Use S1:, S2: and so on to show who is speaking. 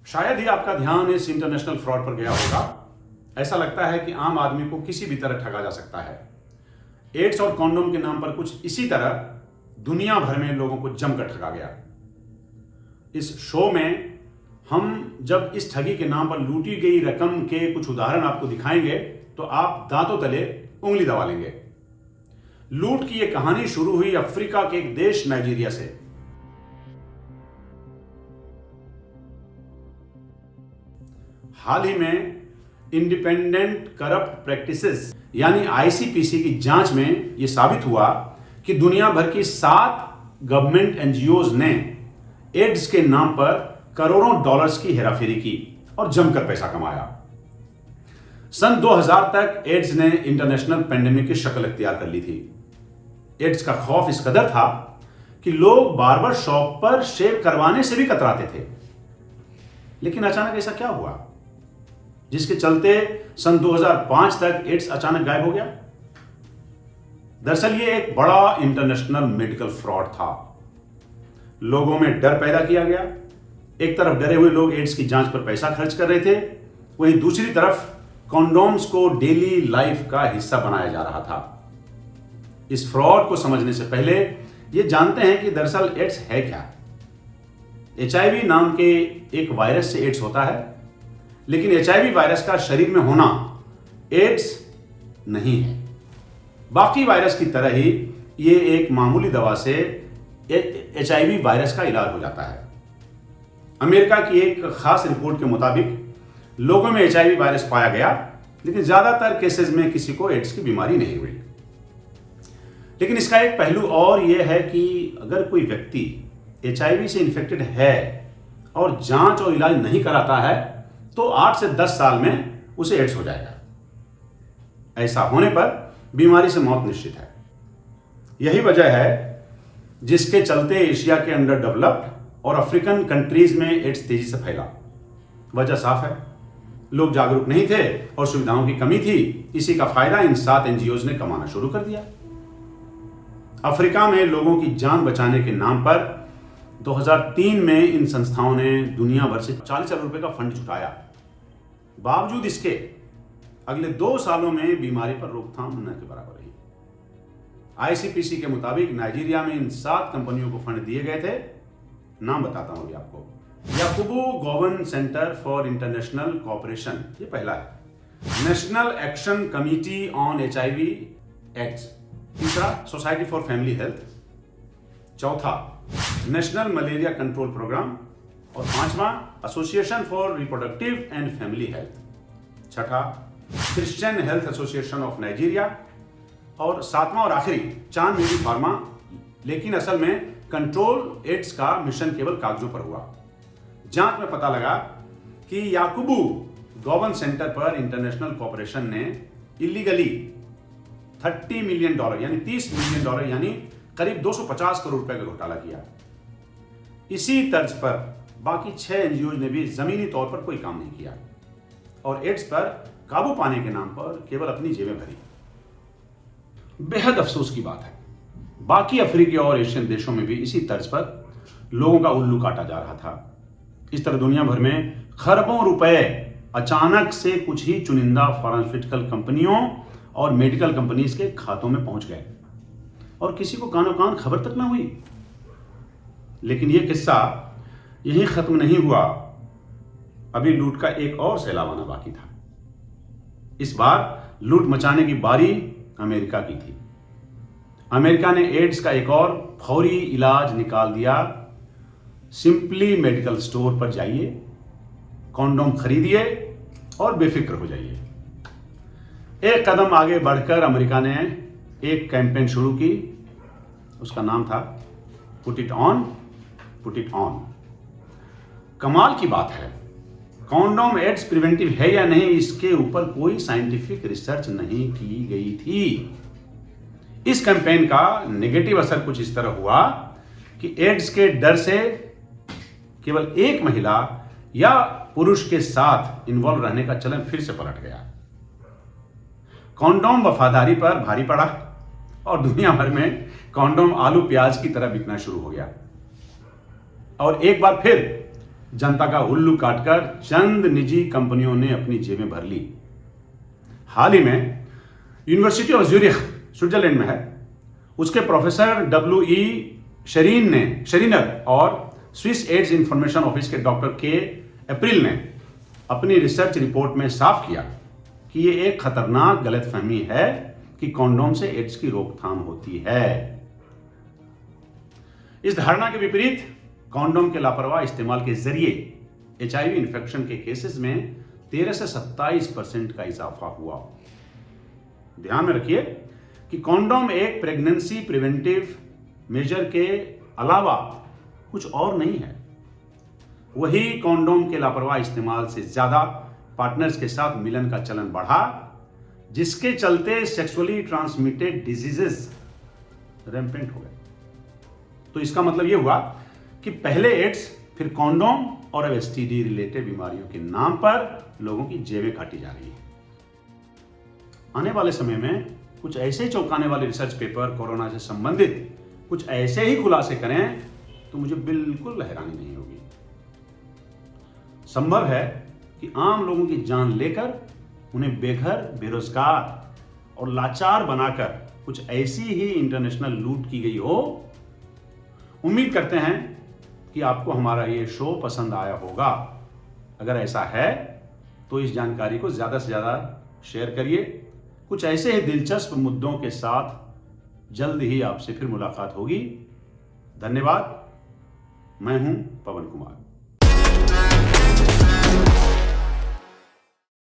S1: शायद ही आपका ध्यान इस इंटरनेशनल फ्रॉड पर गया होगा। ऐसा लगता है कि आम आदमी को किसी भी तरह ठगा जा सकता है। एड्स और कॉन्डोम के नाम पर कुछ इसी तरह दुनिया भर में लोगों को जमकर ठगा गया। इस शो में हम जब इस ठगी के नाम पर लूटी गई रकम के कुछ उदाहरण आपको दिखाएंगे तो आप दांतों तले उंगली दबा लेंगे। लूट की यह कहानी शुरू हुई अफ्रीका के एक देश नाइजीरिया से। हाल ही में इंडिपेंडेंट करप्ट प्रैक्टिसेस यानी आईसीपीसी की जांच में यह साबित हुआ कि दुनिया भर की 7 गवर्नमेंट एनजीओज ने एड्स के नाम पर करोड़ों डॉलर्स की हेराफेरी की और जमकर पैसा कमाया। सन 2000 तक एड्स ने इंटरनेशनल पेंडेमिक की शक्ल इख्तियार कर ली थी। एड्स का खौफ इस कदर था कि लोग बार्बर शॉप पर शेव करवाने से भी कतराते थे। लेकिन अचानक ऐसा क्या हुआ जिसके चलते सन 2005 तक एड्स अचानक गायब हो गया? दरअसल ये एक बड़ा इंटरनेशनल मेडिकल फ्रॉड था। लोगों में डर पैदा किया गया। एक तरफ डरे हुए लोग एड्स की जांच पर पैसा खर्च कर रहे थे, वहीं दूसरी तरफ कॉन्डोम्स को डेली लाइफ का हिस्सा बनाया जा रहा था। इस फ्रॉड को समझने से पहले यह जानते हैं कि दरअसल एड्स है क्या। एचआईवी नाम के एक वायरस से एड्स होता है, लेकिन एचआईवी वायरस का शरीर में होना एड्स नहीं है। बाकी वायरस की तरह ही ये एक मामूली दवा से एचआईवी वायरस का इलाज हो जाता है। अमेरिका की एक खास रिपोर्ट के मुताबिक लोगों में एचआईवी वायरस पाया गया, लेकिन ज्यादातर केसेस में किसी को एड्स की बीमारी नहीं हुई। लेकिन इसका एक पहलू और यह है कि अगर कोई व्यक्ति एचआईवी से इन्फेक्टेड है और जांच और इलाज नहीं कराता है तो 8 से 10 साल में उसे एड्स हो जाएगा। ऐसा होने पर बीमारी से मौत निश्चित है। यही वजह है जिसके चलते एशिया के अंडर डेवलप्ड और अफ्रीकन कंट्रीज में एड्स तेजी से फैला। वजह साफ है, लोग जागरूक नहीं थे और सुविधाओं की कमी थी। इसी का फायदा इन 7 एनजीओज ने कमाना शुरू कर दिया। अफ्रीका में लोगों की जान बचाने के नाम पर 2003 में इन संस्थाओं ने दुनिया भर से 40 अरब रुपए का फंड जुटाया। बावजूद इसके अगले 2 सालों में बीमारी पर रोकथाम न के बराबर रही। आईसीपीसी के मुताबिक नाइजीरिया में इन 7 कंपनियों को फंड दिए गए थे। नाम बताता हूं अभी आपको। Yakubu Gowon centre for international cooperation, ये पहला है। National action committee on HIV AIDS, तीसरा सोसाइटी फॉर फैमिली हेल्थ, चौथा नेशनल मलेरिया कंट्रोल प्रोग्राम, और 5वां association for reproductive and family health, छठा Christian health association of Nigeria, और 7वां और आखिरी चांद मेडी फार्मा। लेकिन असल में कंट्रोल एड्स का मिशन केवल कागजों पर हुआ। जांच में पता लगा कि याकूबू गोवन सेंटर पर इंटरनेशनल कॉर्पोरेशन ने इलीगली $30 मिलियन यानी $30 मिलियन यानी करीब 250 करोड़ रुपए का घोटाला किया। इसी तर्ज पर बाकी 6 एनजीओ ने भी जमीनी तौर पर कोई काम नहीं किया और एड्स पर काबू पाने के नाम पर केवल अपनी जेबें भरी। बेहद अफसोस की बात है, बाकी अफ्रीकी और एशियन देशों में भी इसी तर्ज पर लोगों का उल्लू काटा जा रहा था। इस तरह दुनिया भर में खरबों रुपए अचानक से कुछ ही चुनिंदा फार्मास्यूटिकल कंपनियों और मेडिकल कंपनीज के खातों में पहुंच गए और किसी को कानो कान खबर तक ना हुई। लेकिन यह किस्सा यहीं खत्म नहीं हुआ। अभी लूट का एक और सैलाब आना बाकी था। इस बार लूट मचाने की बारी अमेरिका की थी। अमेरिका ने एड्स का एक और फौरी इलाज निकाल दिया। सिंपली मेडिकल स्टोर पर जाइए, कॉन्डोम खरीदिए और बेफिक्र हो जाइए। एक कदम आगे बढ़कर अमेरिका ने एक कैंपेन शुरू की। उसका नाम था put it on, put it on. कमाल की बात है, कॉन्डोम एड्स प्रिवेंटिव है या नहीं, इसके ऊपर कोई साइंटिफिक रिसर्च नहीं की गई थी। इस कैंपेन का नेगेटिव असर कुछ इस तरह हुआ कि एड्स के डर से केवल एक महिला या पुरुष के साथ इन्वॉल्व रहने का चलन फिर से पलट गया। कॉन्डोम वफादारी पर भारी पड़ा और दुनिया भर में कॉन्डोम आलू प्याज की तरह बिकना शुरू हो गया। और एक बार फिर जनता का उल्लू काटकर चंद निजी कंपनियों ने अपनी जेबें भर ली। हाल ही में यूनिवर्सिटी ऑफ ज्यूरिख स्विट्जरलैंड में है, उसके प्रोफेसर डब्ल्यू.ई. शरीनर और स्विस एड्स इंफॉर्मेशन ऑफिस के डॉक्टर के अप्रैल ने अपनी रिसर्च रिपोर्ट में साफ किया कि यह एक खतरनाक गलतफहमी है कि कॉन्डोम से एड्स की रोकथाम होती है। इस धारणा के विपरीत कॉन्डोम के लापरवाह इस्तेमाल के जरिए HIV इन्फेक्शन के केसेस में 13 से 27% का इजाफा हुआ। ध्यान में रखिए कि कॉन्डोम एक प्रेगनेंसी प्रिवेंटिव मेजर के अलावा कुछ और नहीं है। वही कॉन्डोम के लापरवाह इस्तेमाल से ज्यादा पार्टनर्स के साथ मिलन का चलन बढ़ा, जिसके चलते सेक्सुअली ट्रांसमिटेड डिजीजेस रैम्पेंट हो गए। तो इसका मतलब यह हुआ कि पहले एड्स, फिर कॉन्डोम और अब STD रिलेटेड बीमारियों के नाम पर लोगों की जेबें काटी जा रही है। आने वाले समय में कुछ ऐसे चौंकाने वाले रिसर्च पेपर कोरोना से संबंधित कुछ ऐसे ही खुलासे करें तो मुझे बिल्कुल हैरानी नहीं होगी। संभव है कि आम लोगों की जान लेकर उन्हें बेघर, बेरोजगार और लाचार बनाकर कुछ ऐसी ही इंटरनेशनल लूट की गई हो। उम्मीद करते हैं कि आपको हमारा ये शो पसंद आया होगा। अगर ऐसा है तो इस जानकारी को ज्यादा से ज्यादा शेयर करिए। कुछ ऐसे ही दिलचस्प मुद्दों के साथ जल्द ही आपसे फिर मुलाकात होगी। धन्यवाद। मैं हूं पवन कुमार।